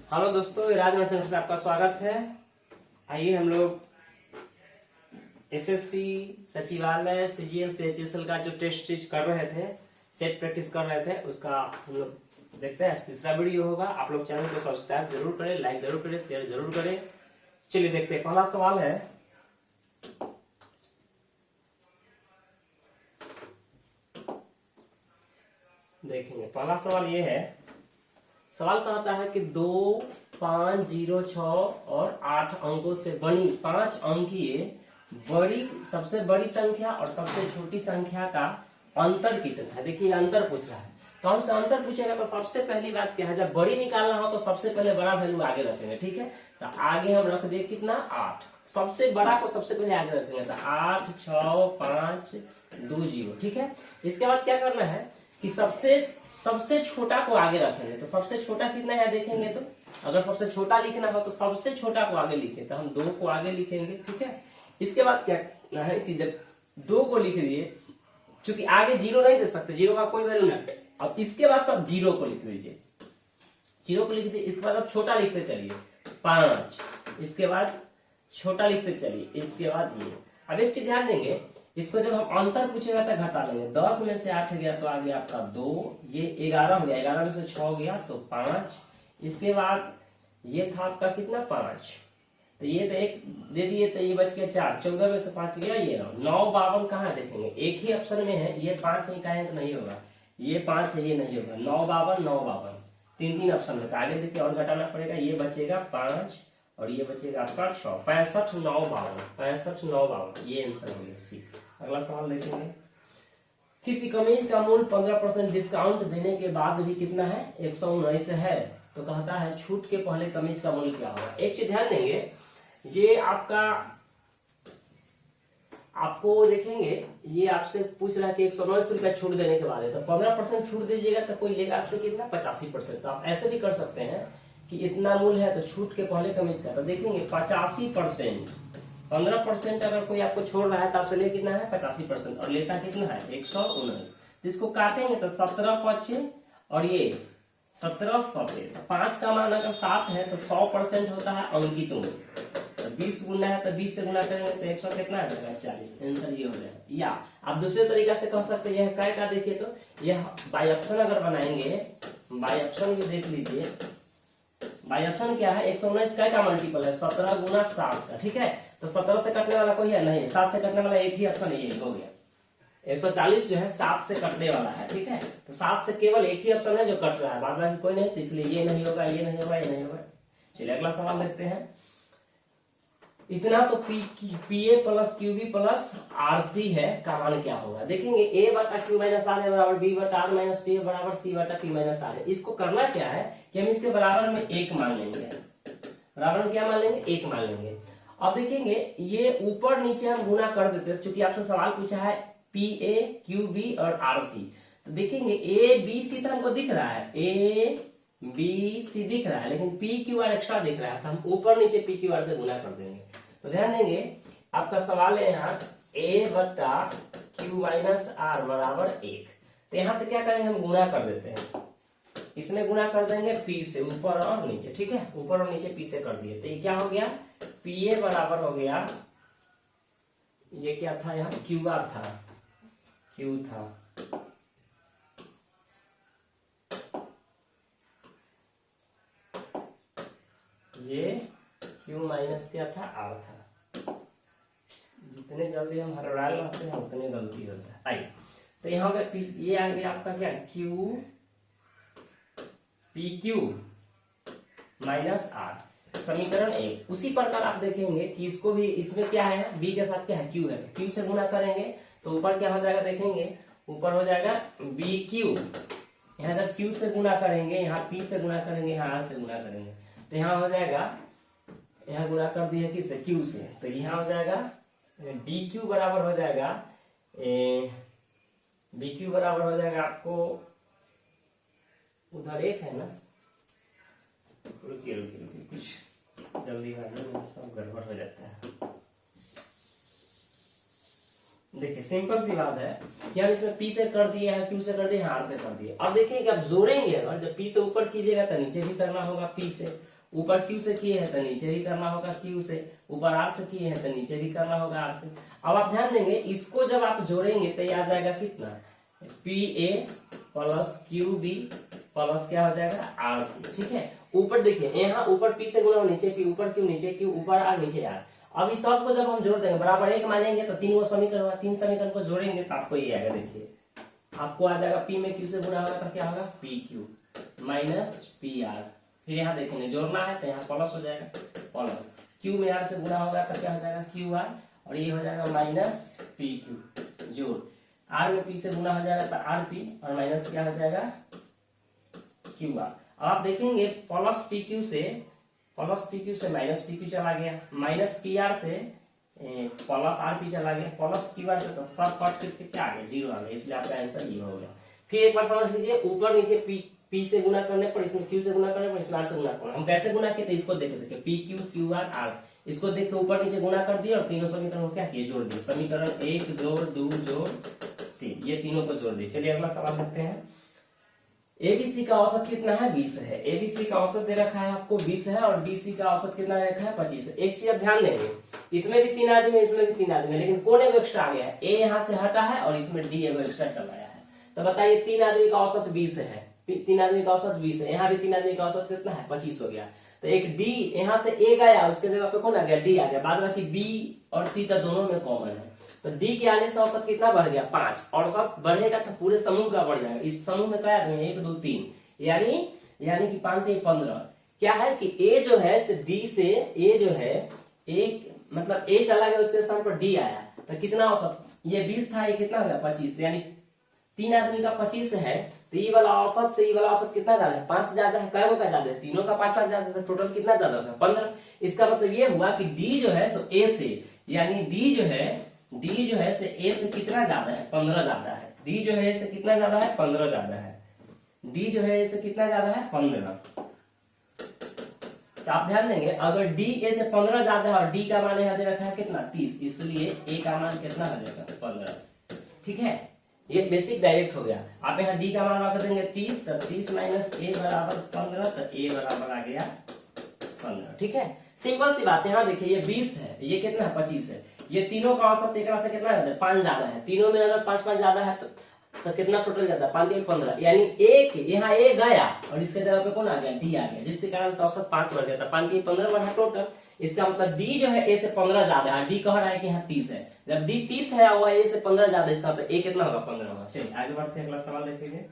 Hello दोस्तों, राजमहल centre से आपका स्वागत है। आइए हम लोग एसएससी सचिवालय सीजीएल सीएचएसएल का जो टेस्ट कर रहे थे, सेट प्रैक्टिस कर रहे थे, उसका हम लोग देखते हैं। तीसरा वीडियो होगा। आप लोग चैनल को सब्सक्राइब जरूर करें, लाइक जरूर करें, शेयर जरूर करें। चलिए देखते हैं। पहला सवाल है, देखेंगे। पहला सवाल ये है, सवाल कहता है कि 2, 5, 0, 6 और 8 अंकों से बनी 5 अंकीय बड़ी सबसे बड़ी संख्या और सबसे छोटी संख्या का अंतर कितना है। देखिए अंतर पूछ रहा है, तो हमसे अंतर पूछेगा तो सबसे पहली बात क्या है, जब बड़ी निकालना हो तो सबसे पहले बड़ा वैल्यू आगे रखेंगे। ठीक है, तो आगे हम रख दिए कितना, 8। सबसे बड़ा को सबसे पहले आगे रखेंगे, तो 8, 6, 5, 2, 0। ठीक है, इसके बाद क्या करना है कि सबसे छोटा को आगे रखेंगे। तो सबसे छोटा कितना है देखेंगे, तो अगर सबसे छोटा लिखना हो तो सबसे छोटा को आगे लिखे, तो हम 2 को आगे लिखेंगे। ठीक है, इसके बाद क्या करना है कि जब 2 को लिख दिए, क्योंकि आगे 0 नहीं दे सकते, 0 का कोई वैल्यू नहीं है। अब इसके बाद सब 0 को लिख दीजिए, 0 को लिख दिए। इसके बाद अब छोटा लिखते चलिए 5, इसके बाद छोटा लिखते चलिए, इसके बाद ये। अब एक चीज ध्यान देंगे, इसको जब हम अंतर पूछेगा तो घटा लेंगे। 10 में से 8 गया तो आ गया आपका 2, ये 11 हो गया, 11 में से 6 गया तो 5। इसके बाद ये था आपका कितना, 5, तो ये तो 1 दे दिए, तो ये बच गया 4, 14 में से 5 गया, ये 9, 52 कहाँ देखेंगे, एक ही ऑप्शन में है। ये 5 ही का अंक नहीं होगा, ये 5 है, ये नहीं होगा। 9, 52, 9, 52 तीन ऑप्शन में, तो आगे देखिए और घटाना पड़ेगा। ये बचेगा 5 और ये बचेगा आपका 6, 65, 9, 52, 65, 9, 52, ये आंसर हो गया सी। अगला सवाल देखेंगे, किसी कमीज का मूल्य 15% डिस्काउंट देने के बाद भी कितना है, 119 है। तो कहता है छूट के पहले कमीज का मूल्य क्या होगा। एक चीज ध्यान देंगे, ये आपको देखेंगे, ये आपसे पूछ रहा है कि 119 रुपया छूट देने के बाद है, तो 15% छूट दीजिएगा तो कोई लेगा आपसे कितना, 85%। तो आप ऐसे भी कर सकते हैं कि इतना मूल्य है तो छूट के पहले कमीज का, तो देखेंगे 85%। 15% अगर कोई आपको छोड़ रहा है तो आपसे ले कितना है, 85%, और लेता कितना है, 119। तो इसको काटेंगे तो 17 5 और ये 17 7, 5 का मान अगर 7 है तो 100% होता है अंकित मूल्य। तो 20 गुना है तो 20 से गुना करेंगे तो 100 कितना आ जाएगा, 40। आंसर ये हो जाएगा। या आप दूसरे तरीका से कह सकते हैं, यह काय का देखिए, तो यह बाई ऑप्शन अगर बनाएंगे, बाई ऑप्शन भी देख लीजिए। बाई ऑप्शन क्या है, 119 का मल्टीपल है 17 गुना 7 का। ठीक है, तो 17 से कटने वाला कोई है नहीं, 7 से कटने वाला एक ही ऑप्शन है, ये हो गया। 140 जो है 7 से कटने वाला है। ठीक है, तो 7 से केवल एक ही ऑप्शन है जो कट रहा है, बाद बाकी कोई नहीं, तो इसलिए ये नहीं होगा, ये नहीं होगा, ये नहीं होगा। चलिए अगला सवाल देखते हैं। इतना तो पीए प्लस क्यूबी प्लस आरसी है का मान क्या होगा। देखेंगे ए बटा क्यू माइनस आर है बराबर बी बटा आर माइनस पी बराबर सी बटा पी माइनस आर है। इसको करना क्या है कि हम इसके बराबर में 1 मान लेंगे, बराबर में क्या मान लेंगे, 1 मान लेंगे। अब देखेंगे ये ऊपर नीचे हम गुना कर देते हैं, चूंकि आपसे सवाल पूछा है पी ए क्यू बी और आर सी। तो देखेंगे ए बी सी तो हमको दिख रहा है, ए बी सी दिख रहा है, लेकिन पी क्यू आर एक्स्ट्रा दिख रहा है, तो हम ऊपर नीचे पी क्यू आर से गुना कर देंगे। तो ध्यान देंगे, आपका सवाल है यहाँ ए बटा क्यू माइनस आर बराबर 1। तो यहाँ से क्या करेंगे, हम गुना कर देते हैं, इसमें गुना कर देंगे पी से, ऊपर और नीचे। ठीक है, ऊपर और नीचे पी से कर दिए, तो ये क्या हो गया, पी ए बराबर हो गया, ये क्या था यहाँ, क्यू आर था, क्यू था, ये क्यू माइनस क्या था, आर था। जितने जल्दी हम हड़बड़ा रहते हैं उतने गलती होता है। आइए, तो यहाँ पे ये आ गया आपका क्या, Q P Q minus R, समीकरण 1। उसी प्रकार आप देखेंगे कि इसको भी, इसमें क्या है, बी के साथ क्या है, क्यू है, क्यू से गुना करेंगे तो ऊपर क्या हो जाएगा, देखेंगे ऊपर हो जाएगा बी क्यू। यहाँ जब क्यू से गुना करेंगे, यहाँ पी से गुना करेंगे, यहाँ आर से गुना करेंगे, तो यहाँ हो जाएगा, यहाँ गुना कर दिया किससे, क्यू से, तो यहाँ हो जाएगा डी क्यू बराबर हो जाएगा, बी क्यू बराबर हो जाएगा आपको, उधर 1 है ना, रुकिए रुकिए रुकिए, कुछ जल्दी में सब गड़बड़ हो जाता है। देखिए सिंपल सी बात है कि हम इसमें पी से कर दिए हैं, क्यू से कर दिए, आर से कर दिए। अब देखिए कि आप जोड़ेंगे, अगर जब पी से ऊपर कीजिएगा तो नीचे भी करना होगा पी से, ऊपर क्यू से किए हैं तो नीचे भी करना होगा क्यू से, ऊपर आर से किए हैं तो नीचे भी करना होगा आर से। अब आप ध्यान देंगे इसको जब आप जोड़ेंगे तो ये आ जाएगा कितना, P A plus Q B plus क्या हो जाएगा आर सी। ठीक है, ऊपर देखिए यहाँ ऊपर पी से गुना नीचे पी, ऊपर क्यू नीचे क्यू, ऊपर आर नीचे आर। अब इस सबको जब हम जोड़ देंगे बराबर एक मानेंगे तो तीन वो समीकरण हुआ, तीन समीकरण को जोड़ेंगे तो आपको ये आएगा, देखिए आपको आ जाएगा पी में क्यू से गुना होगा तो क्या होगा P Q minus P R. फिर यहाँ देखेंगे जोड़ना है तो यहाँ प्लस हो जाएगा, प्लस क्यू में आर से गुना होगा तो क्या हो जाएगा क्यू आर, और ये हो जाएगा माइनस पी क्यू जोड़ आर में पी से गुना हो जाएगा तो आर पी, और माइनस क्या हो जाएगा क्यू आर। अब आप देखेंगे प्लस पी क्यू से माइनस पी क्यू चला गया, माइनस पी आर से प्लस आर पी चला गया, प्लस क्यू आर से तो सब कट करके क्या आ गया जीरो आ गया, इसलिए आपका आंसर ये हो गया। फिर एक बार समझ लीजिए ऊपर नीचे पी से गुना करने पर, इसमें क्यू से गुना करने पर, इसमें आर से गुना करना। हम कैसे गुना किए थे इसको देखे थे, P Q Q R R, इसको देख के ऊपर नीचे गुना कर दिए और तीनों समीकरण को क्या किए जोड़ दिए, समीकरण 1 जोड़ 2 जोड़ 3, ये तीनों को जोड़ दिए। चलिए अगला सवाल देखते हैं। एबीसी का औसत कितना है 20 है, एबीसी का औसत दे रखा है आपको 20 है, और बीसी का औसत कितना दे रखा है 25 है। एक चीज आप ध्यान देंगे, इसमें भी 3 आदमी है, इसमें भी 3 आदमी है, लेकिन कौन एगो एक्स्ट्रा आ गया है, ए यहाँ से हटा है और इसमें डी एगो एक्स्ट्रा चला आया है। तो बताइए 3 आदमी का औसत 20 है, 3 आदमी का औसत 20 है, यहाँ भी 3 आदमी का औसत कितना है 25 हो गया। तो एक डी यहाँ से ए गया, उसके जगह पे कौन आ गया डी आ गया, बाद बाकी बी और सी तो दोनों में कॉमन है, तो डी के आने से औसत कितना बढ़ गया 5, और औसत बढ़ेगा तो पूरे समूह का बढ़ जाएगा। इस समूह में क्या आदमी है 1 2 3, यानी कि 5 3 15। क्या है कि ए जो है डी से ए जो है एक मतलब ए चला गया, उसके स्थान पर डी आया, तो कितना औसत, ये 20 था, ये कितना हो गया 25, यानी 3 आदमी का 25 है, तो ये वाला औसत से ये वाला औसत कितना ज्यादा है 5 ज्यादा है, कई का ज्यादा है, तीनों का 5 ज्यादा है, टोटल कितना ज्यादा है 15। इसका मतलब ये हुआ कि डी जो है सो ए से, यानी डी जो है से ए से कितना ज्यादा है 15 ज्यादा है, डी जो है से कितना ज्यादा है 15 ज्यादा है, डी जो है इससे कितना ज्यादा है 15। तो आप ध्यान देंगे अगर डी ए से 15 ज्यादा है और डी का मान यहाँ दे रखा है कितना 30, इसलिए ए का मान कितना हो जाएगा 15। ठीक है, ये बेसिक डायरेक्ट हो गया। आप यहाँ डी का मान रख देंगे 30, तो 30 माइनस ए बराबर 15, तो ए बराबर आ गया 15। ठीक है, सिंपल सी बात है। यहाँ देखिए ये 20 है, ये कितना है 25 है, ये तीनों का औसत एक से कितना है 5 ज्यादा है, तीनों में अगर 5 5 ज्यादा है तो कितना टोटल जाता है 5 3 15, यानी एक यहाँ ए गया और इसके जगह पे कौन आ गया डी आ गया, जिसके कारण से औसत 5 बढ़ गया था, 5 3 15 बढ़ा टोटल। इसका मतलब डी जो है ए से 15 ज्यादा है, डी कह रहा है कि यहाँ 30 है, जब डी 30 है और ए से 15 ज्यादा, इसका मतलब ए कितना होगा 15 होगा। चलिए आगे बढ़ते हैं, अगला सवाल देखेंगे।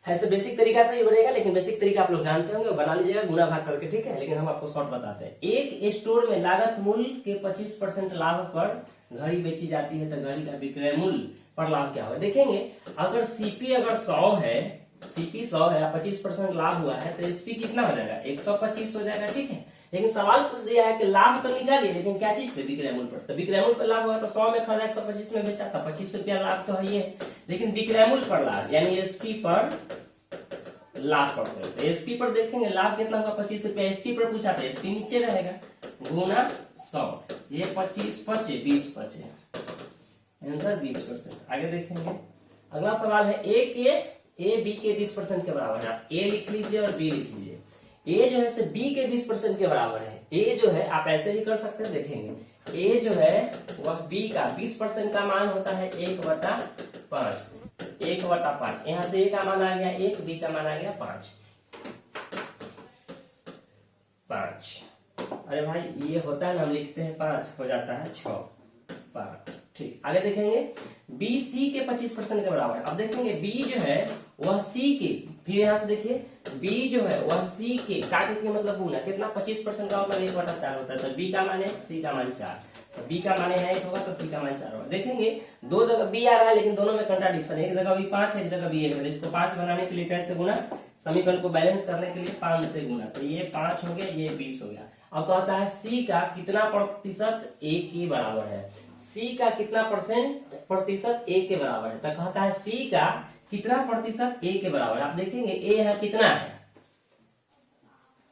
ऐसे बेसिक तरीका से ही बनेगा, लेकिन बेसिक तरीका आप लोग जानते होंगे, बना लीजिएगा गुना भाग करके। ठीक है, लेकिन हम आपको शॉर्ट बताते हैं। एक स्टोर में लागत मूल्य के 25% लाभ पर घड़ी बेची जाती है, तो घड़ी का विक्रय मूल्य पर लाभ क्या होगा। देखेंगे अगर सीपी अगर 100 है, सीपी 100 है, 25% लाभ हुआ है, तो एसपी कितना हो जाएगा 125 हो जाएगा। ठीक है, लेकिन सवाल पूछ दिया है कि लाभ तो निकालिए, लेकिन क्या चीज पे विक्रय मूल्य पर, तो विक्रय मूल्य पर लाभ होगा, तो 100 में खरीदा 125 में बेचा था, 25 रुपया लाभ तो है ये, लेकिन विक्रय मूल्य पर लाभ यानी एसपी पर लाभ परसेंट, एसपी पर देखेंगे लाभ कितना होगा 25 रुपया, एसपी पर पूछा था, एसपी नीचे रहेगा गुना 100, ये 25 25 20 25, आंसर 20%। आगे देखेंगे अगला सवाल है, ए बी के 20% के बराबर है। आप ए लिख लीजिए और बी लिख लीजिए। ए जो है से बी के 20% के बराबर है, ए जो है आप ऐसे भी कर सकते हैं, देखेंगे ए जो है वह बी का 20% का मान होता है 1/5, 1/5, यहाँ से ए का मान आ गया 1, बी का मान आ गया 5। अरे भाई ये होता है ना, हम लिखते हैं 5 हो जाता है 6 5। ठीक, आगे देखेंगे बी सी के 25% के बराबर है। अब देखेंगे बी जो है वह सी के, फिर यहाँ से देखिए बी जो है वह सी के काटे के मतलब गुना कितना 25% का मतलब 1/4 होता है, तो बी का मान 1, सी का मान 4, तो बी का मान है 1 होगा तो सी का मान 4 होगा। देखेंगे दो जगह बी आ रहा है, लेकिन दोनों में कंट्राडिक्शन, एक जगह बी 5 है, एक जगह बी 1 है। इसको 5 बनाने के लिए कैसे गुना, समीकरण को बैलेंस करने के लिए 5 से गुना, तो ये 5 हो गया, ये 20 हो गया। अब कहता है सी का कितना प्रतिशत ए के बराबर है, सी का कितना प्रतिशत ए के बराबर है, तो कहता है सी का कितना प्रतिशत ए के बराबर है। आप देखेंगे ए यहाँ कितना है,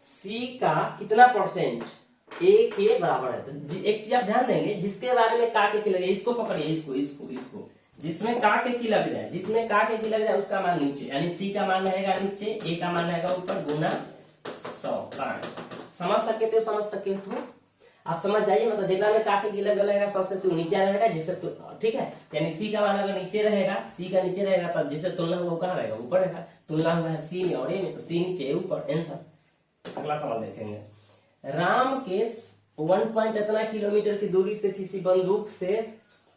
सी का कितना परसेंट ए के बराबर है। तो एक चीज आप ध्यान देंगे, जिसके बारे में का के लगे, इसको पकड़िए, इसको जिसमें का के की लग जाए, जिसमें का के की लग जाए उसका मान नीचे, यानी सी का मान रहेगा नीचे, ए का मान रहेगा ऊपर, गुना 100। 5 समझ सके तो समझ सके तो आप समझ जाइए। मतलब जितना में काफी गिला गलेगा सबसे से नीचे रहेगा जिससे ठीक है, यानी सी का मान अगर नीचे रहेगा, सी का नीचे रहेगा तब जिससे तुलना हुआ कहाँ रहेगा, ऊपर रहेगा। तुलना हुआ है सी में और ए में, तो सी नीचे ऊपर, आंसर। अगला सवाल देखेंगे। राम के 1 पॉइंट इतना किलोमीटर की दूरी से किसी बंदूक से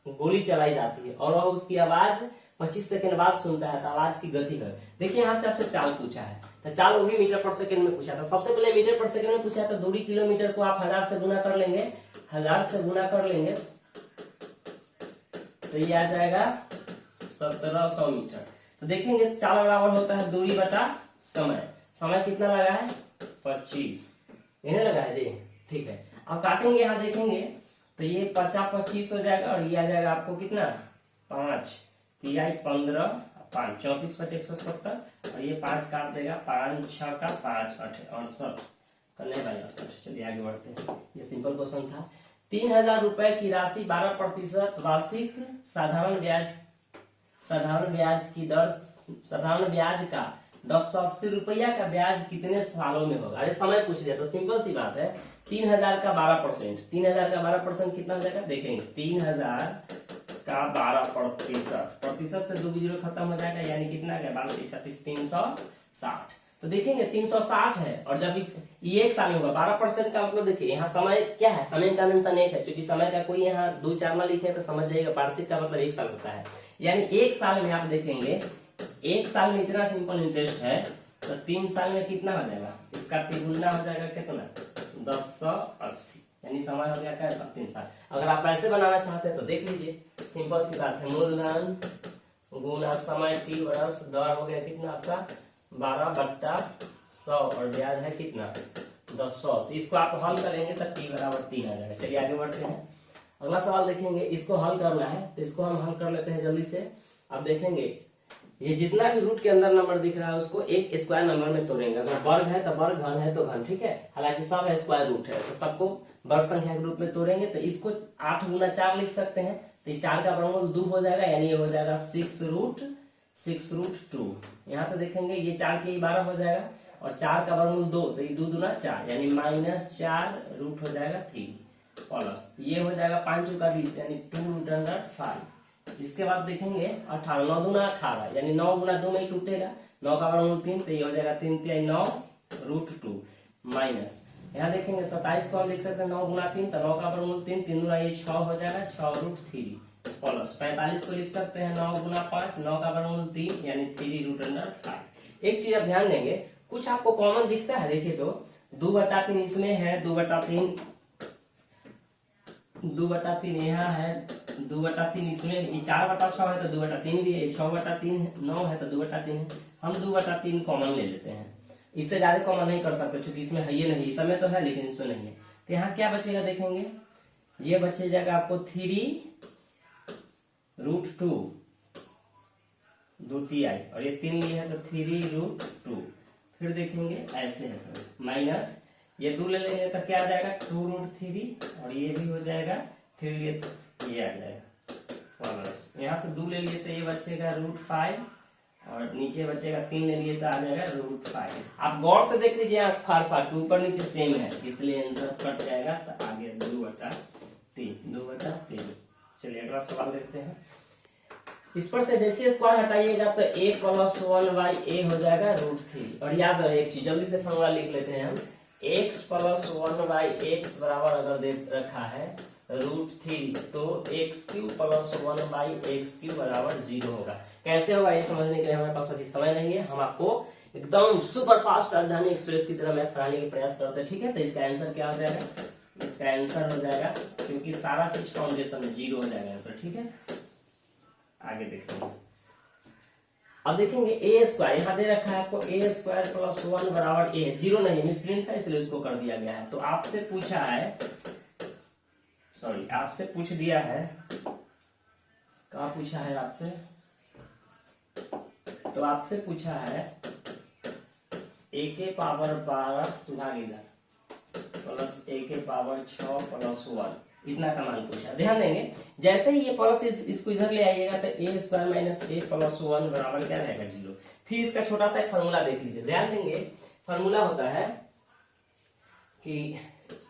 गोली चलाई जाती है और वह उसकी आवाज 25 सेकंड बाद सुनता है, तो आवाज की गति है। देखिए यहाँ से आपसे चाल पूछा है, तो चाल वो भी मीटर पर सेकंड में पूछा था। सबसे पहले मीटर पर सेकंड में पूछा है, तो दूरी किलोमीटर को आप 1000 से गुना कर लेंगे, 1000 से गुना कर लेंगे तो ये आ जाएगा 1700 मीटर। तो देखेंगे चाल बराबर होता है दूरी बटा समय। समय कितना लगा है 25, इन्हें लगा है जी, ठीक है। अब काटेंगे, यहाँ देखेंगे तो ये 50 25 हो जाएगा और ये आ जाएगा आपको कितना 5 तिहाई 15 5 34 5 170 और ये 5 काट देगा, 5 6 का 5 8 68 करने भाई 68। चलिए आगे बढ़ते हैं, ये सिंपल क्वेश्चन था। 3000 रुपए की राशि 12% वार्षिक साधारण ब्याज की दर, साधारण ब्याज का 1080 रुपया का ब्याज कितने सालों में होगा। अरे समय पूछ लिया तो सिंपल सी बात है। 3000 का 12%, 3000 का 12% कितना हो जाएगा, देखेंगे 3000 का 12%, प्रतिशत से 2 जीरो खत्म हो जाएगा, यानी कितना गया 12 360। तो देखेंगे 360 है और जब ये एक साल में होगा 12% का मतलब देखिए यहाँ समय क्या है, समय का मेंशन एक है, क्योंकि समय का कोई यहाँ 2 4 ना लिखे तो समझ जाइएगा वार्षिक का मतलब 1 साल होता है। यानी 1 साल में आप देखेंगे 1 साल में इतना सिंपल इंटरेस्ट है, तो 3 साल में कितना हो जाएगा, इसका तिगुना हो जाएगा कितना 1080, यानी समय हो गया क्या 3 साल। अगर आप ऐसे बनाना चाहते हैं तो देख लीजिए, सिंपल सी बात है, मूलधन गुना समय टी वर्ष दर हो गया कितना आपका 12/100 और ब्याज है कितना 1080। इसको आप हल करेंगे तो टी बराबर 3 आ जाएगा। चलिए आगे बढ़ते हैं, अगला सवाल देखेंगे। इसको हल करना है तो इसको हम हल कर लेते हैं जल्दी से। अब देखेंगे ये जितना भी रूट के अंदर नंबर दिख रहा है उसको एक स्क्वायर नंबर में तोड़ेंगे। अगर वर्ग है तो वर्ग, घन है तो घन, ठीक है। हालांकि सब स्क्वायर रूट है तो सबको वर्ग संख्या के रूप में तोड़ेंगे। तो इसको 8 गुना 4 लिख सकते हैं, तो 4 का वर्गमूल 2 हो जाएगा, यानी ये हो जाएगा 6√2। यहाँ से देखेंगे ये 4 के 12 हो जाएगा और 4 का वर्गमूल 2, तो ये 2 दूना 4 यानी -4 रूट हो जाएगा 3 प्लस ये हो जाएगा 5 का 20 यानी 2√5। इसके बाद देखेंगे 18, 9 दूना 18 यानी 9 गुना 2 में ही टूटेगा, 9 का वर्गमूल 3, तो ये हो जाएगा 3 3 9√2 माइनस यहाँ देखेंगे 27 को हम लिख सकते हैं 9 गुना 3, तो 9 का वर्गमूल 3, 3 दूना ये 6 हो जाएगा 6√3 प्लस 45 को लिख सकते हैं 9 गुना 5, 9 का वर्गमूल 3 यानी 3√5। एक चीज आप ध्यान देंगे, कुछ आपको कॉमन दिखता है, देखिए तो 2/3 इसमें है, 2/3 यहाँ है, 2/3 इसमें, ये 4/6 है तो 2/3 भी है, 6/3 9 है तो 2/3 है। हम 2/3 कॉमन ले लेते हैं, इससे ज्यादा कॉमन नहीं कर सकते क्योंकि इसमें है ये नहीं, इसमें तो है लेकिन इसमें नहीं है। तो यहाँ क्या बचेगा देखेंगे, ये बचे जाएगा आपको 3√2 2 और ये 3 लिए है तो 3√2। फिर देखेंगे ऐसे है सर, माइनस ये 2 ले लेंगे तो क्या आ जाएगा 2√3 और ये भी हो जाएगा 3 लिए तो ये आ जाएगा प्लस यहाँ से 2 ले लिए तो ये बचेगा √5 और नीचे बचेगा 3 ले लिए तो आ जाएगा √5। आप गौर से देख लीजिए, आप फार के ऊपर नीचे सेम है इसलिए आंसर कट जाएगा, तो आगे 2/3। चलिए अगला सवाल देखते हैं। इस पर से जैसे स्क्वायर हटाइएगा तो a + 1/a हो जाएगा √3। और याद रहे एक चीज, जल्दी से फॉर्मूला लिख लेते हैं हम, x + 1/x बराबर अगर दे रखा है √3 तो x³ + 1/x³ बराबर 0 होगा। कैसे होगा ये समझने के लिए हमारे पास अभी समय नहीं है, हम आपको एकदम सुपर फास्ट राजधानी एक्सप्रेस की तरह मैथ कराने के प्रयास करते हैं, ठीक है। तो इसका आंसर क्या हो जाएगा, इसका आंसर हो जाएगा, क्योंकि सारा चीज फाउंडेशन में 0 हो जाएगा आंसर, ठीक है। आगे देखते हैं, अब देखेंगे a² यहाँ दे रखा है आपको, a² + 1 बराबर a, 0 नहीं मिसप्रिंट था इसलिए उसको कर दिया गया है। तो आपसे पूछा है, सॉरी आपसे पूछ दिया है, कहाँ पूछा है आपसे, तो आपसे पूछा है a के पावर 12 भाग इधर प्लस a के पावर 6 + 1 इतना का मान पूछा। ध्यान देंगे जैसे ही ये प्लस इसको इधर ले आइएगा तो a² - a + 1 बराबर क्या रहेगा 0। फिर इसका छोटा सा एक फॉर्मूला देख लीजिए, ध्यान देंगे फॉर्मूला होता है कि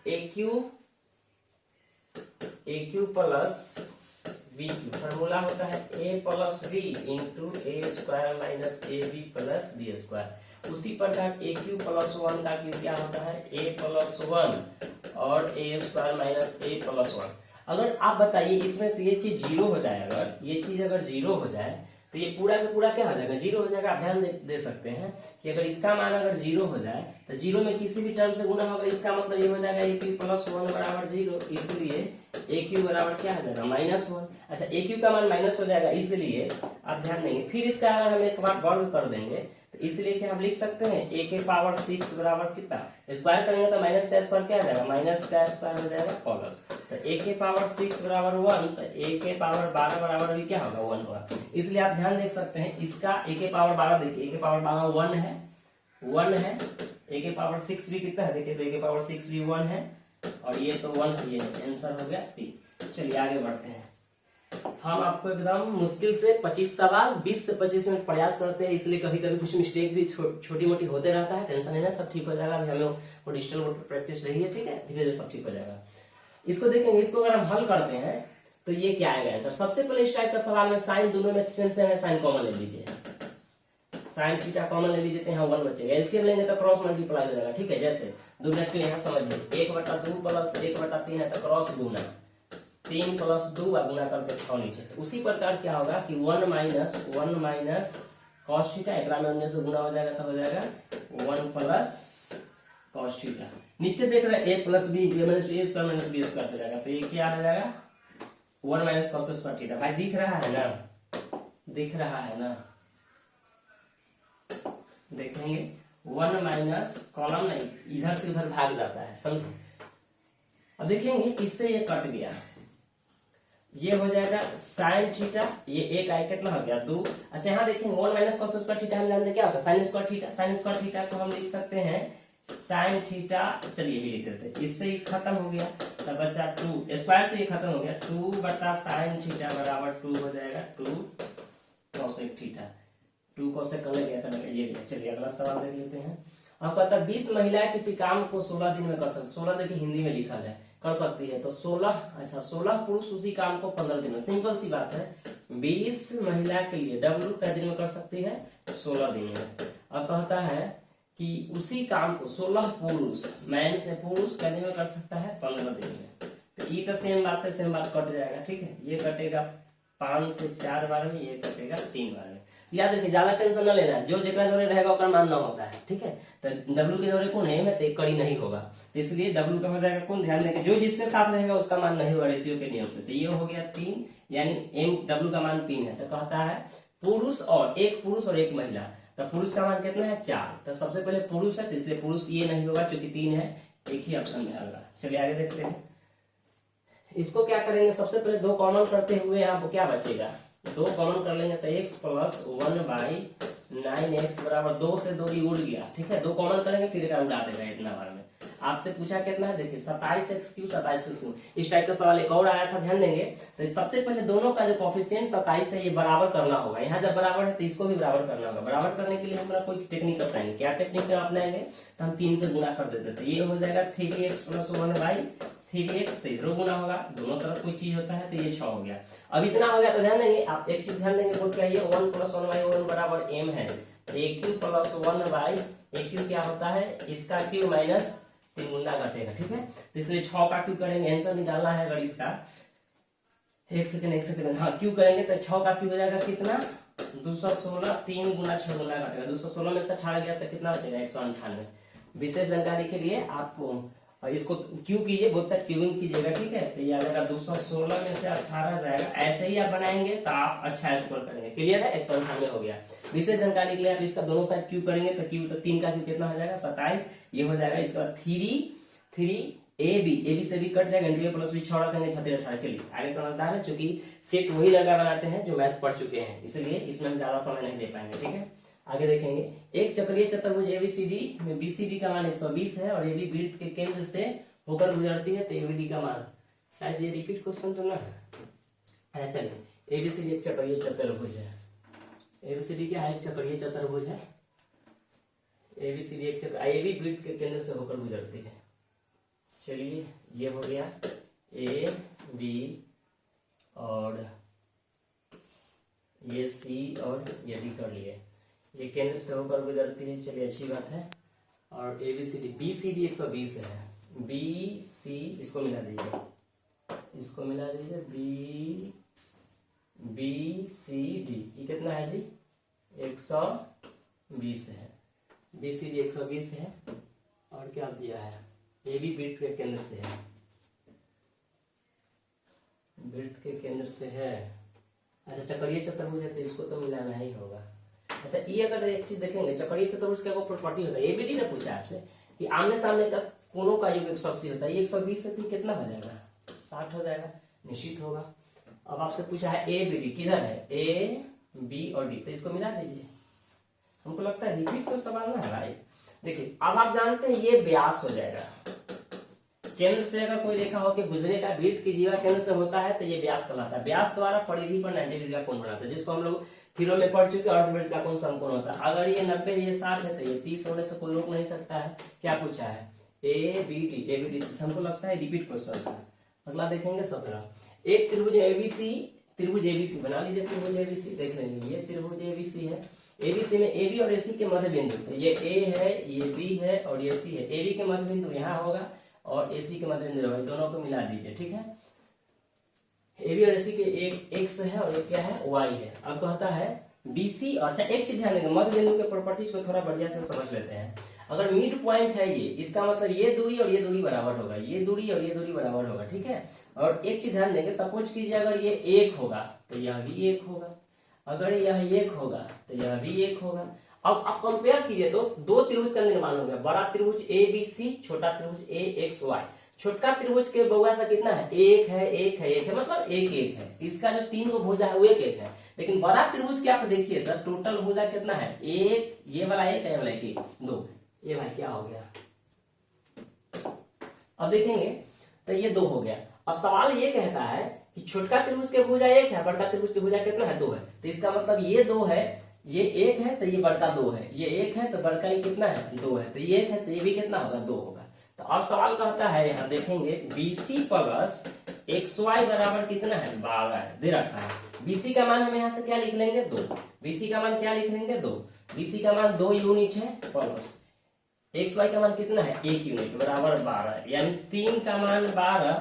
A cube plus B cube, formula होता है A plus B into A square minus A B plus B square. उसी प्रकार ए क्यू प्लस वन का क्यू क्या होता है ए प्लस वन और A square minus A plus one. अगर आप बताइए इसमें से ये चीज जीरो हो जाए, अगर ये चीज अगर जीरो हो जाए तो ये पूरा का पूरा क्या हो जाएगा, जीरो हो जाएगा। आप ध्यान दे सकते हैं कि अगर इसका मान अगर जीरो हो जाए तो जीरो में किसी भी टर्म से गुना होगा, इसका मतलब ये हो जाएगा ए क्यू प्लस वन बराबर जीरो, इसलिए ए क्यू बराबर क्या हो जाएगा माइनस वन। अच्छा ए क्यू का मान माइनस हो जाएगा, इसलिए आप ध्यान देंगे फिर इसका अगर हम एक बार वर्ग कर देंगे तो इसलिए क्या हम लिख सकते हैं ए के पावर 6 बराबर कितना, स्क्वायर करेंगे तो माइनस का स्क्वायर क्या आ जाएगा, माइनस का स्क्वायर हो जाएगा प्लस, तो ए के पावर 6 बराबर 1, तो ए के पावर 12 बराबर भी क्या होगा 1 होगा। इसलिए आप ध्यान देख सकते हैं इसका ए के पावर 12 देखिए, ए के पावर 12 1 है, ए के पावर 6 भी कितना है देखिए, तो ए के पावर 6 भी 1 है और ये तो 1 है, ये आंसर हो गया 3। चलिए आगे बढ़ते हैं। हम आपको एकदम मुश्किल से 25 सवाल 20 से 25 मिनट प्रयास करते हैं, इसलिए कभी कभी कुछ मिस्टेक भी छोटी मोटी होते रहता है, टेंशन नहीं ना, सब ठीक हो जाएगा। अभी हमें वो डिजिटल बोर्ड पर प्रैक्टिस रही है, ठीक है, धीरे धीरे सब ठीक हो जाएगा। इसको देखेंगे, इसको अगर हम हल करते हैं तो ये क्या आएगा आंसर। सबसे पहले इस टाइप का सवाल में साइन दोनों में सेम है, साइन कॉमन ले लीजिए, साइन थीटा कॉमन ले लीजिए तो यहाँ 1 बचेगा, एलसीएम लेंगे तो क्रॉस मल्टीप्लाई हो जाएगा, ठीक है। जैसे 2 मिनट के लिए यहाँ समझिए 1/2 प्लस 1/3 है तो क्रॉस गुना 3 प्लस 2 गुना करके 6 नीचे, तो उसी प्रकार क्या होगा कि 1 माइनस कॉस थीटा एक में 19 से गुना हो जाएगा तो हो जाएगा 1 प्लस कॉस थीटा। नीचे देख रहे हैं a plus B minus B square minus B square हो जाएगा, तो ये क्या आ जाएगा 1 माइनस कॉस स्क्वायर थीटा। भाई दिख रहा है ना, दिख रहा है ना, देखेंगे 1 माइनस कॉलम नहीं इधर से उधर भाग जाता है, समझे। अब देखेंगे इससे ये कट गया, ये हो जाएगा साइन थीटा, ये एक आए कितना हो गया 2। अच्छा यहाँ देखेंगे 1 माइनस कॉस स्क्वायर थीटा हम जानते क्या होता है sine square theta, sine square theta को हम लिख सकते हैं साइन थीटा, चलिए यही लिख देते हैं, इससे ही खत्म हो गया तो बचा 2 स्क्वायर से ये खत्म हो गया 2 बटा साइन थीटा बराबर 2 हो जाएगा 2 कोसेक थीटा, 2 कोसेक करने गया ये। चलिए अगला सवाल देख लेते हैं। अब कहता है 20 महिलाएं किसी काम को 16 दिन में कर सकती, 16 देखिए हिंदी में लिखा है कर सकती है, तो 16 पुरुष उसी काम को 15 दिन में, सिंपल सी बात है 20 महिला के लिए W कै दिन में कर सकती है 16 दिन में। अब कहता है कि उसी काम को 16 पुरुष मैन से पुरुष कै दिन में कर सकता है 15 दिन में, तो ये तो सेम बात से सेम बात कट जाएगा, ठीक है। ये कटेगा 5 से 4 बार में, ये कटेगा 3 बार में। याद रखिए ज्यादा टेंशन न लेना, जो जेकरा जोरे रहेगा ओकरा मान न होता है, ठीक है। तो W के जोरे कौन है में तो कड़ी नहीं होगा, तो इसलिए W का हो जाएगा कौन, ध्यान देंगे जो जिसके साथ रहेगा उसका मान नहीं होगा रेशियो के नियम से। तो ये हो गया 3, यानी W का मान 3 है। तो कहता है पुरुष और एक महिला, तो पुरुष का मान कितना है 4, तो सबसे पहले पुरुष है तो इसलिए पुरुष ये नहीं होगा चूंकि 3 है, एक ही ऑप्शन में आएगा। चलिए आगे देखते हैं। इसको क्या करेंगे, सबसे पहले 2 कॉमन करते हुए यहाँ पर क्या बचेगा, 2 कॉमन कर लेंगे तो x प्लस 1/9x बराबर 2 से 2 भी उड़ गया, ठीक है। 2 कॉमन करेंगे फिर उड़ा देगा इतना बार में। आपसे पूछा कितना है देखिए 27x3 इस टाइप का सवाल एक और आया था, ध्यान देंगे। तो सबसे पहले दोनों का जो कोफिशिएंट 27 है ये बराबर करना होगा, यहाँ जब बराबर है तो इसको भी बराबर करना होगा। बराबर करने के लिए हम कोई टेक्निक अपनाएंगे, क्या टेक्निक अपनाएंगे, तो हम 3 से गुना कर देते थे, ये हो जाएगा 3x प्लस 1/3x, तो गुना होगा, दोनों तरफ कोई चीज होता है तो ये 6 हो गया। अब इतना हो गया तो ध्यान देंगे, आप एक चीज ध्यान देंगे, बोल क्या 1 प्लस 1/1 बराबर m है, AQ प्लस 1/AQ क्या होता है इसका क्यू माइनस 3 गुना घटेगा, ठीक है। तो इसलिए 6 का क्यू करेंगे, आंसर निकालना है अगर इसका, एक सेकंड हाँ क्यू करेंगे तो 6 का क्यू हो जाएगा कितना 216, 3 गुना 6 गुना घटेगा, 216 में से 18 गया तो कितना बचेगा 198। विशेष जानकारी के लिए आप इसको क्यू कीजिए, बहुत साइड क्यूबिंग कीजिएगा, ठीक है। तो ये आ जाएगा 216 में से 18 जाएगा, ऐसे ही आप बनाएंगे तो आप अच्छा स्कोर करेंगे। क्लियर है, 198 हो गया। विशेष जानकारी के लिए आप इसका दोनों साइड क्यू करेंगे तो क्यू तो 3 का क्यू कितना हो जाएगा 27, ये हो जाएगा। इसके बाद 3 AB से भी कट जाएगा, इंटू प्लस भी 6 रखेंगे 36 18। चलिए आगे समझदार है, चूंकि सेट वही लड़का बनाते हैं जो मैथ पढ़ चुके हैं, इसलिए इसमें हम ज्यादा समय नहीं दे पाएंगे, ठीक है। आगे देखेंगे, एक चक्रीय चतुर्भुज ABCD में BCD का मान 120 है और AB वृत्त के केंद्र से होकर गुजरती है, तो ABD का मान, शायद ये रिपीट क्वेश्चन तो ना है। अच्छा चलिए, ABCD एक चक्रीय चतुर्भुज है, ABCD क्या है एक चक्रीय चतुर्भुज है, ABCD एक चक्र AB वृत्त के केंद्र से होकर गुजरती है, चलिए ये हो गया ए बी और ये सी और ये डी कर लिए। ये केंद्र से होकर गुजरती है, चलिए अच्छी बात है। और A B C D, B C D 120 है, बी सी इसको मिला दीजिए, इसको मिला दीजिए, बी बी सी डी ये कितना है जी 120 है, बी सी डी 120 है। और क्या दिया है, ए बी वृत्त के केंद्र से है, वृत्त के केंद्र से है। अच्छा चक्रीय चतुर्भुज है तो इसको तो मिलाना ही होगा। अच्छा ये अगर एक चीज देखेंगे, चक्रीय चतुर्भुज का प्रॉपर्टी होता है, एबीडी ने पूछा आपसे कि आमने सामने का कोनों का योग 180 होता है, ये 120 से कितना हो जाएगा 60 हो जाएगा, निश्चित होगा। अब आपसे पूछा है ए बी डी किधर है, ए बी और डी, तो इसको मिला दीजिए। हमको लगता है रिपीट तो सवाल ना है भाई। देखिए अब आप जानते हैं ये व्यास हो जाएगा, केंद्र से अगर कोई रेखा हो के गुजरे का वृत्त की जीवा केंद्र से होता है तो ये व्यास कहलाता है। व्यास द्वारा परिधि पर 90 डिग्री का कोण बनाता है, जिसको हम लोग थ्योरम में पढ़ चुके हैं, अर्धवृत्त का कोण समकोण होता है। अगर ये 90 ये 60 है तो ये 30 होने से कोई रोक नहीं सकता है। क्या पूछा है, ए बी डी, हमको लगता है रिपीट क्वेश्चन था। अगला देखेंगे 17, एक त्रिभुज एबीसी, त्रिभुज एबीसी बना लीजिए, त्रिभुज एबीसी देख लेंगे, ये त्रिभुज एबीसी है। एबीसी में ए बी और एसी के मध्य बिंदु, तो ये ए है, ये बी है और ये सी है। ए बी के मध्य बिंदु यहाँ होगा और एसी के मध्य बिंदु होगा, दोनों को मिला दीजिए, ठीक है। ए बी और एसी के एक एक्स है और एक क्या है वाई है। अब कहता है बीसी, अच्छा एक चीज ध्यान देंगे, मध्य बिंदु के प्रॉपर्टीज को थोड़ा बढ़िया से समझ लेते हैं। अगर मिड पॉइंट है ये, इसका मतलब ये दूरी और ये दूरी बराबर होगा, ये दूरी और ये दूरी बराबर होगा, ठीक है। और एक चीज ध्यान देंगे, सपोज कीजिए अगर ये 1 होगा तो यह भी 1 होगा, अगर यह 1 होगा तो यह भी 1 होगा। अब आप कंपेयर कीजिए तो दो त्रिभुज का निर्माण हो गया, बड़ा त्रिभुज ए बी सी, छोटा त्रिभुज ए एक्स वाई। छोटका त्रिभुज के बउआ सा कितना है, एक है, एक है, एक है, मतलब एक एक है। इसका जो 3 को भुजा है वो एक एक है। लेकिन बड़ा त्रिभुज के आप देखिए तो टोटल भुजा कितना है, एक, ये वाला एक है, ये वाला एक, 2। ये भाई क्या हो गया, अब देखेंगे तो ये 2 हो गया। अब सवाल ये कहता है कि छोटका त्रिभुज के भुजा 1 है, बड़का त्रिभुज के भुजा कितना है, 2 है। तो इसका मतलब ये 2 है, ये 1 है तो ये बड़का 2 है, ये 1 है तो बड़का ये कितना है 2 है, तो ये 1 है तो ये भी कितना होगा 2 होगा। तो अब सवाल कहता है, यहाँ देखेंगे BC प्लस XY बराबर कितना है 12 है, दे रखा है। BC का मान हम यहाँ से क्या लिख लेंगे 2, BC का मान क्या लिख लेंगे 2, BC का मान 2 यूनिट है, प्लस XY का मान कितना है 1 यूनिट बराबर 12 है, यानी 3 का मान 12,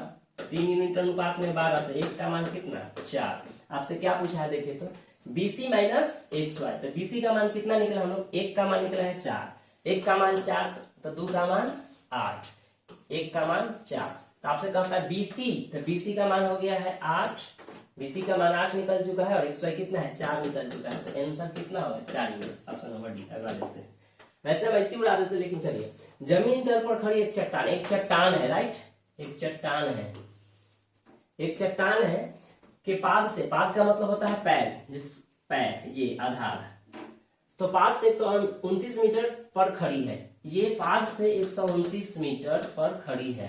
3 यूनिट अनुपात में 12, तो 1 का मान कितना 4। आपसे क्या पूछा है देखिए तो BC माइनस XY, तो BC का मान कितना निकला हम लोग, 1 का मान निकला है 4, 1 का मान 4 तो 2 का मान 8, 1 का मान 4। तो आपसे कहता है BC, तो BC का मान हो गया है 8, BC का मान 8 निकल चुका है और XY कितना है 4 निकल चुका है, तो आंसर कितना होगा 4 यूनिट। Option number D. अगला देखते हैं, वैसे हम ऐसे उड़ा देते लेकिन चलिए, जमीन तल पर खड़ी एक चट्टान, एक चट्टान है, राइट, एक चट्टान है, एक चट्टान है के पाद से, पाद का मतलब होता है पैर, जिस पैर ये आधार, तो पाद से 129 मीटर पर खड़ी है, ये पाद से 129 मीटर पर खड़ी है।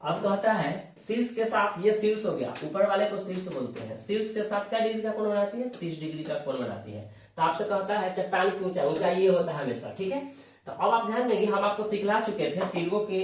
अब कहता है शीर्ष के साथ, ये शीर्ष हो गया, ऊपर वाले को शीर्ष बोलते हैं, शीर्ष के साथ क्या डिग्री का कोण बनाती है 30 डिग्री का कोण बनाती है। तो आपसे कहता है चट्टान की ऊंचाई, ऊंचाई ये होता है हमेशा, ठीक है। तो अब आप ध्यान देंगे, हम आपको सिखला चुके थे तीरों के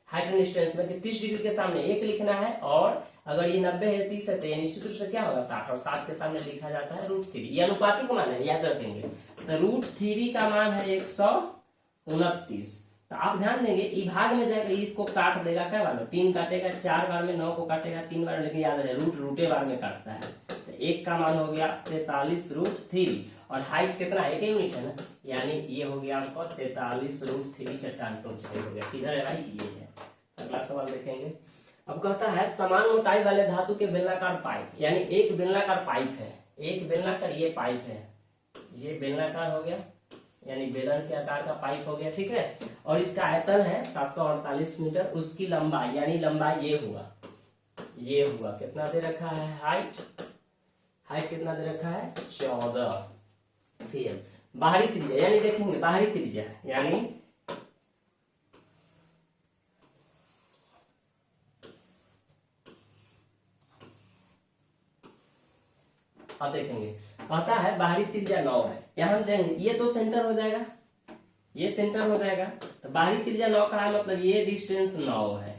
हाइट एंड डिस्टेंस में कि 30 डिग्री के सामने 1 लिखना है, और अगर ये 90 है 30 है तो ये निश्चित रूप से क्या होगा 60, और 60 के सामने लिखा जाता है √3। ये अनुपातिक मान है, याद रखेंगे। तो √3 का मान है 129। तो आप ध्यान देंगे ई भाग में जाएगा, इसको काट देगा क्या बार में, 3 काटेगा, 4 बार में, 9 को काटेगा 3 बार, लेकिन याद रहे रूटे बार में काटता है। तो 1 का मान हो गया 43√3, और हाइट कितना है 1 यूनिट है ना, यानी ये हो गया आपको 43√3 चट्टान की ऊंचाई हो गया। किधर है भाई, ये है। अगला सवाल देखेंगे। अब कहता है समान मोटाई वाले धातु के बेलनाकार पाइप, यानी एक बेलनाकार पाइप है, एक बेलनाकार ये पाइप है, ये बेलनाकार हो गया, यानी बेलन के आकार का पाइप हो गया, ठीक है। और इसका आयतन है 748 मीटर, उसकी लंबाई, यानी लंबाई ये हुआ, ये हुआ, कितना दे रखा है हाइट, हाइट कितना दे रखा है 14 cm। बाहरी त्रिज्या, यानी देखेंगे बाहरी त्रिज्या, यानी अब देखेंगे, कहता है बाहरी त्रिज्या 9 है, यहां देंगे ये तो सेंटर हो जाएगा, ये सेंटर हो जाएगा, तो बाहरी त्रिज्या 9 का है, मतलब ये डिस्टेंस 9 है,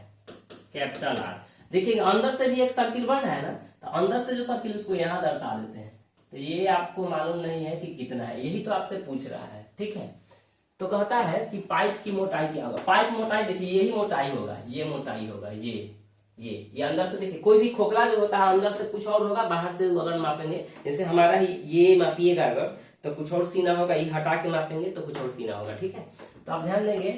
कैपिटल आर। देखिए अंदर से भी एक सर्किल बन रहा है ना, तो अंदर से जो सर्किल उसको यहाँ दर्शा देते हैं। तो ये आपको मालूम नहीं है कि कितना है, यही तो आपसे पूछ रहा है, ठीक है। तो कहता है कि पाइप की मोटाई क्या होगा। पाइप मोटाई देखिए यही मोटाई होगा, ये मोटाई होगा, ये अंदर से देखिए कोई भी खोखला जो होता है अंदर से कुछ और होगा, बाहर से अगर मापेंगे जैसे हमारा ही ये मापिएगा अगर तो कुछ और सीना होगा, ये हटा के मापेंगे तो कुछ और सीना होगा, ठीक है। तो आप ध्यान देंगे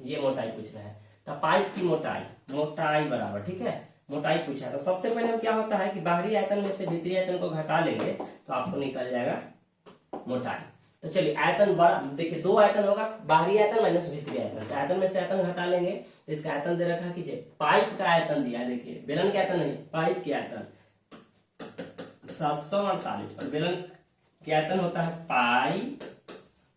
ये मोटाई पूछ रहा है, तो पाइप की मोटाई बराबर, ठीक है, मोटाई पूछा है। तो सबसे पहले क्या होता है कि बाहरी आयतन में से भीतरी आयतन को घटा लेंगे तो आपको निकल जाएगा मोटाई। तो चलिए आयतन बड़ा, देखिए दो आयतन होगा, बाहरी आयतन माइनस भीतरी आयतन। तो आयतन में से आयतन घटा लेंगे तो इसका आयतन दे रखा कीजिए, पाइप का आयतन दिया है, देखिए बेलन का आयतन नहीं, पाइप की आयतन 748 और बेलन की आयतन होता है pi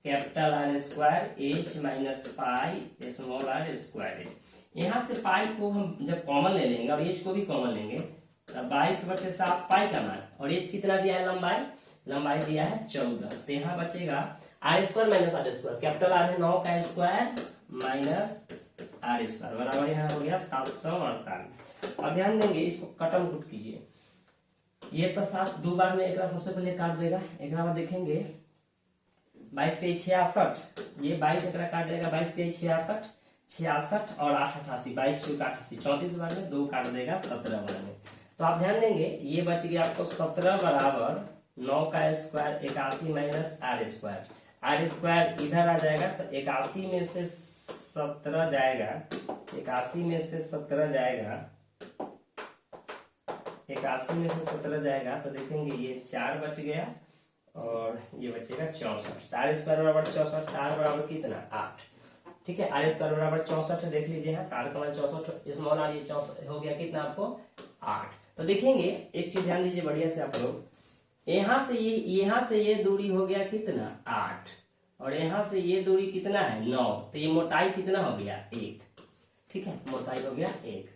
capital R square H minus pi small R square H. यहाँ से पाई को हम जब कॉमन ले लेंगे और एच को भी कॉमन लेंगे तब 22/7 पाई का मान, और एच कितना दिया है लंबाई दिया है 14। तो यहाँ बचेगा R square minus R square, capital R है 9 का स्क्वायर माइनस आर स्क्वायर बराबर यहाँ हो गया 748। अब ध्यान देंगे इसको कटम कुट कीजिए, ये तो 7 दो बार में एक सबसे पहले काट देगा, एक बार देखेंगे 22 के 66, ये 22 एक काट देगा, 22 के 66 और 8 88, 22 चौका 88, 34 बार में 2 काट देगा 17 बार में। तो आप ध्यान देंगे ये बच गया आपको 17 बराबर 9 का स्क्वायर 81 माइनस आर स्क्वायर इधर आ जाएगा तो 81 में से 17 जाएगा, 81 में से 17 जाएगा, 81 में से 17 जाएगा तो देखेंगे ये 4 बच गया और ये बचेगा 64। आर स्क्वायर बराबर 64, आर बराबर कितना 8, ठीक है। आर स्क्वायर बराबर 64 देख लीजिए यहाँ, आर का मान 64, स्मॉल आर ये 64 हो गया कितना आपको 8। तो देखेंगे एक चीज ध्यान दीजिए बढ़िया से आप लोग, यहाँ से ये दूरी हो गया कितना 8 और यहाँ से ये दूरी कितना है 9, तो ये मोटाई कितना हो गया 1, ठीक है, मोटाई हो गया 1,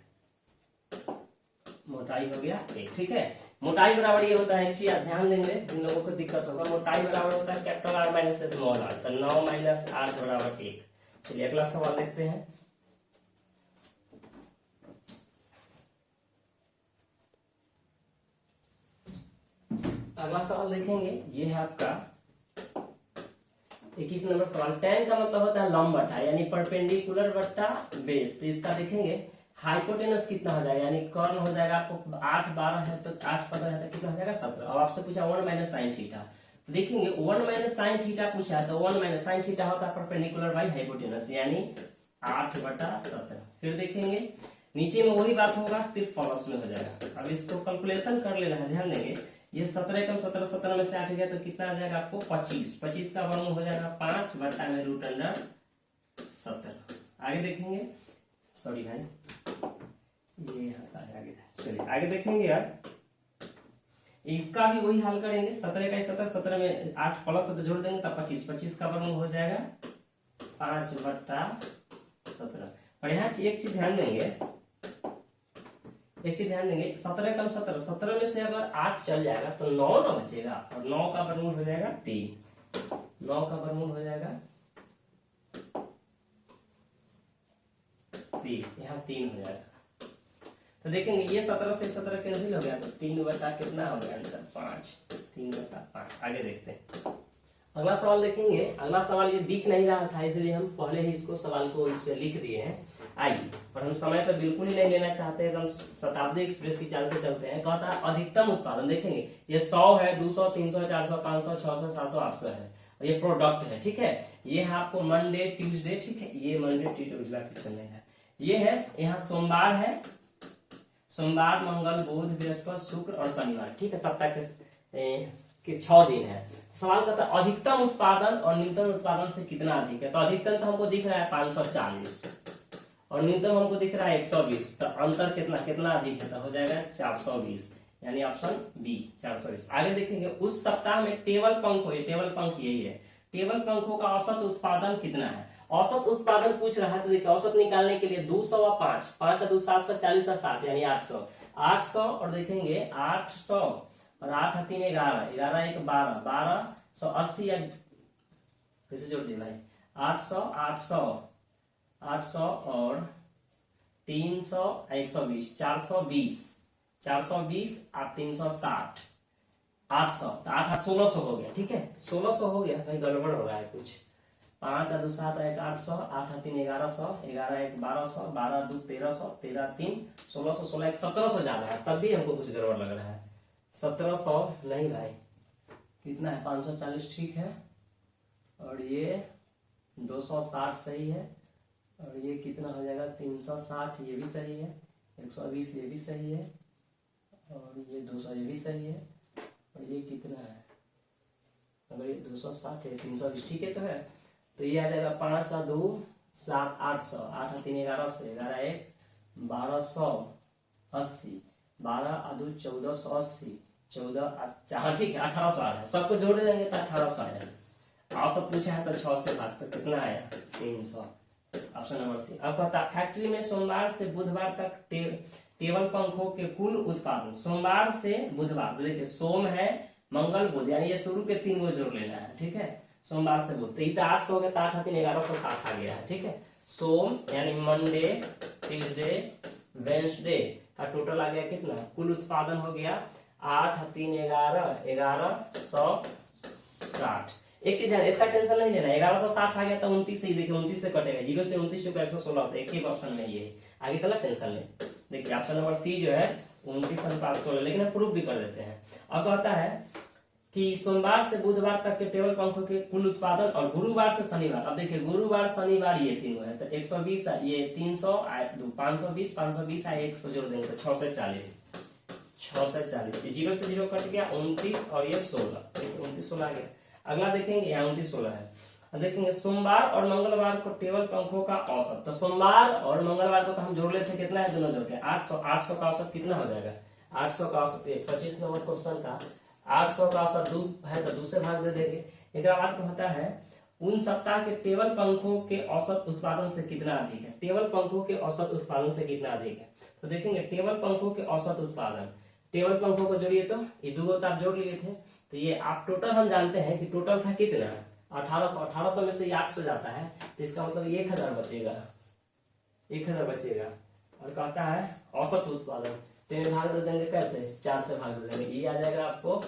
मोटाई हो गया 1, ठीक है। मोटाई बराबर ये होता है, एक चीज ध्यान देंगे जिन लोगों को दिक्कत होगा, मोटाई बराबर होता है capital R minus small R, तो 9 माइनस 8 बराबर 1। चलिए अगला सवाल देखते हैं। अगला सवाल देखेंगे, ये है आपका 21 नंबर सवाल। tan का मतलब होता है लंब बटा यानी परपेंडिकुलर बट्टा बेस। तो इसका देखेंगे हाइपोटेनस कितना हो जाएगा, यानी कर्ण हो जाएगा आपको 8 12 है तो 8 15 है तो कितना हो जाएगा 17। अब आपसे पूछा 1 माइनस साइन थीटा, तो देखेंगे 1 माइनस साइन थीटा पूछा है तो 1 माइनस साइन थीटा होता है परपेंडिकुलर बाई हाइपोटेनस यानी 8/17। फिर देखेंगे नीचे में वही बात होगा सिर्फ प्लस में हो जाएगा। अब इसको कैलकुलेशन कर लेना है, ध्यान देंगे ये 17 कम 17, 17 में से 8 गया तो कितना आ जाएगा आपको 25, 25 का वर्ग हो जाएगा 5 बटा में √17। आगे देखेंगे, सॉरी भाई ये आगे, चलिए आगे देखेंगे यार, इसका भी वही हल करेंगे। 17 का 17, 17 में 8 प्लस तो जोड़ देंगे तब 25, 25 का वर्ग हो जाएगा 5/17। और यहाँ एक चीज ध्यान देंगे, 17 कम 17, 17 में से अगर 8 चल जाएगा तो 9 ना बचेगा और 9 का वर्गमूल हो जाएगा 3, 9 का वर्गमूल हो जाएगा 3, यहाँ 3 हो जाएगा। तो देखेंगे ये 17 से 17 कैंसिल हो गया तो 3 बटा कितना हो गया आंसर 5, 3/5। आगे देखते हैं अगला सवाल देखेंगे। अगला सवाल ये दिख नहीं रहा था इसलिए हम पहले ही इसको सवाल को इस पे लिख दिए हैं। आइए, पर हम समय तो बिल्कुल ही नहीं लेना चाहते, एकदम शताब्दी एक्सप्रेस की चाल से चलते हैं। कहता है अधिकतम उत्पादन, देखेंगे ये 100 है, 200, 300, 400, 500, 600, 700, 800 है और ये प्रोडक्ट है, ठीक है। ये है आपको मंडे ट्यूसडे, ठीक है, ये मंडे ट्यूसडे फिर चल रहा है। ये है यहाँ सोमवार है, सोमवार मंगल बुध बृहस्पति शुक्र और शनिवार, ठीक है, सप्ताह के 6 दिन है। सवाल करता है अधिकतम उत्पादन और न्यूनतम उत्पादन से कितना अधिक है। तो अधिकतम तो हमको दिख रहा है 540 और न्यूनतम हमको दिख रहा है 120, तो अंतर कितना अधिक है तो हो जाएगा 420, यानी ऑप्शन बी 420। आगे देखेंगे उस सप्ताह में टेबल पंखों, ये टेबल पंख यही है, टेबल पंखों का औसत उत्पादन कितना है। औसत उत्पादन पूछ रहा है तो देखिए औसत निकालने के लिए 200 और 5, 5 और 2 740 और 60 यानी 800, 800 और देखेंगे 800 और 8 3 11, 11 1 12, 1280 या कैसे जोड़ दिए भाई 800 800 800 और 300 120 420 420 और 360 800 तो 8 8 1600 हो गया। ठीक है, 1600 हो गया, भाई गड़बड़ हो रहा है कुछ। 5 और 2 7 1 800 8 और 3 1100 11 1 1200 12 2 1300 13 3 1600 16 1 1700 ज्यादा है, तब भी हमको कुछ गड़बड़ लग रहा है। 1700 नहीं भाई, कितना है 540 ठीक है, और ये 260 सही है, और ये कितना हो जाएगा 360 ये भी सही है, 120 ये भी सही है, और ये 200 ये भी सही है, और ये कितना है, अगर ये 260 है 320 ठीक है तो ये आ जाएगा 5 और 2 7 800 8 और 3 1100 11 1 1280 12 और 2 1480 14 हाँ ठीक है 1800 आ रहा है, सबको जोड़ देंगे तो 1800 आ जाएगा। और सब पूछा है तो 6 से भाग तो कितना आया 300, ऑप्शन नंबर सी। अब कहता है फैक्ट्री में सोमवार से बुधवार तक टेबल पंखों के कुल उत्पादन, सोमवार से बुधवार, देखिए सोम है मंगल बुध, यानी ये शुरू के 3 गो जोड़ लेना है। ठीक है, सोमवार से बुध, तो ये 800 हो गया, 8 3 1160 आ गया है। ठीक है, सोम यानी मंडे ट्यूसडे वेंसडे का टोटल आ गया कितना, कुल उत्पादन हो गया 8 3 11 1160। एक चीज है, इसका टेंशन नहीं लेना, 1160 आ गया तो 29 से ही, देखिए 29 से कटेगा, 0 से 29 को 116 होता है, एक ही ऑप्शन में ये है, आगे तक टेंशन ले। देखिए ऑप्शन नंबर सी जो है 29/16, लेकिन हम प्रूफ भी कर देते हैं। अब कहता है कि सोमवार से बुधवार तक के टेबल पंखों के कुल उत्पादन और गुरुवार से शनिवार, अब देखिए गुरुवार शनिवार ये तीनों है तो 120 ये 300 520 520 आए 100 जोड़ देंगे तो 6 से 40 0 से 0 कट गया 29 और ये 16, 29 16 आ गया। अगला देखेंगे यहाँ 29 16 है, देखेंगे सोमवार और मंगलवार को टेबल पंखों का औसत, तो सोमवार और मंगलवार को तो हम जोड़ लेते कितना है, दोनों जोड़ के 800 800 का औसत कितना हो जाएगा, 800 का औसत 25 नंबर क्वेश्चन का 800 का औसत 2 है तो 2 से भाग दे देंगे। एक बात कहता है उन सप्ताह के टेबल पंखों के औसत उत्पादन से कितना अधिक है, टेबल पंखों के औसत उत्पादन से कितना अधिक है, तो देखेंगे टेबल पंखों के औसत उत्पादन, टेबल पंखों को जोड़िए तो ये 2 तो आप जोड़ लिए थे, तो ये आप टोटल हम जानते हैं कि टोटल था कितना 1800 में से 800 जाता है तो इसका मतलब 1000 बचेगा 1000 बचेगा। और कहता है औसत उत्पादन, तो भाग दे देंगे कैसे, 4 से भाग दे देंगे, ये आ जाएगा आपको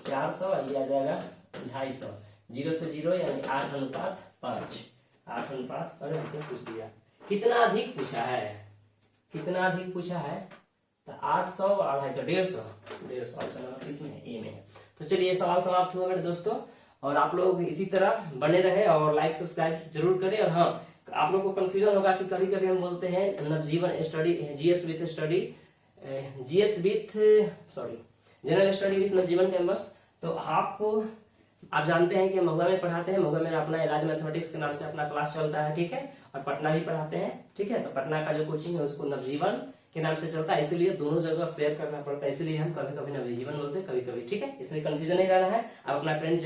400, ये आ जाएगा 250, 0 से 0 यानी 8:5 8:5 पूछ दिया। कितना अधिक पूछा है, कितना अधिक पूछा है, तो 800 और 250 150 ऑप्शन नंबर इसमें ए में है। तो चलिए सवाल समाप्त हुआ मेरे दोस्तों, और आप लोग इसी तरह बने रहे और लाइक सब्सक्राइब जरूर करें। और हाँ, आप लोग को कंफ्यूजन होगा कि कभी कभी हम बोलते हैं Navjeevan study GS with study general study with Navjeevan campus, तो आप जानते हैं कि महुआ में पढ़ाते हैं, महुआ में अपना इलाज मैथमेटिक्स के नाम से अपना क्लास चलता है। ठीक है, और पटना भी पढ़ाते हैं। ठीक है, तो पटना का जो कोचिंग है उसको नवजीवन के नाम से चलता है, इसीलिए दोनों जगह शेयर करना पड़ता है, इसलिए हम कभी कभी नवजीवन बोलते हैं कभी कभी। ठीक है, इसलिए कंफ्यूजन नहीं रहना है। आप अपना कमेंट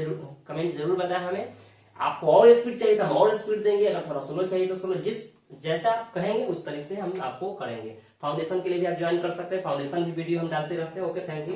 जरूर बताएं हमें, आपको और स्पीड चाहिए तो हम और स्पीड देंगे, अगर थोड़ा स्लो चाहिए तो स्लो, जैसा आप कहेंगे उस तरीके से हम आपको करेंगे। फाउंडेशन के लिए भी आप ज्वाइन कर सकते हैं, फाउंडेशन भी वीडियो हम डालते रहते हैं। Okay, thank you.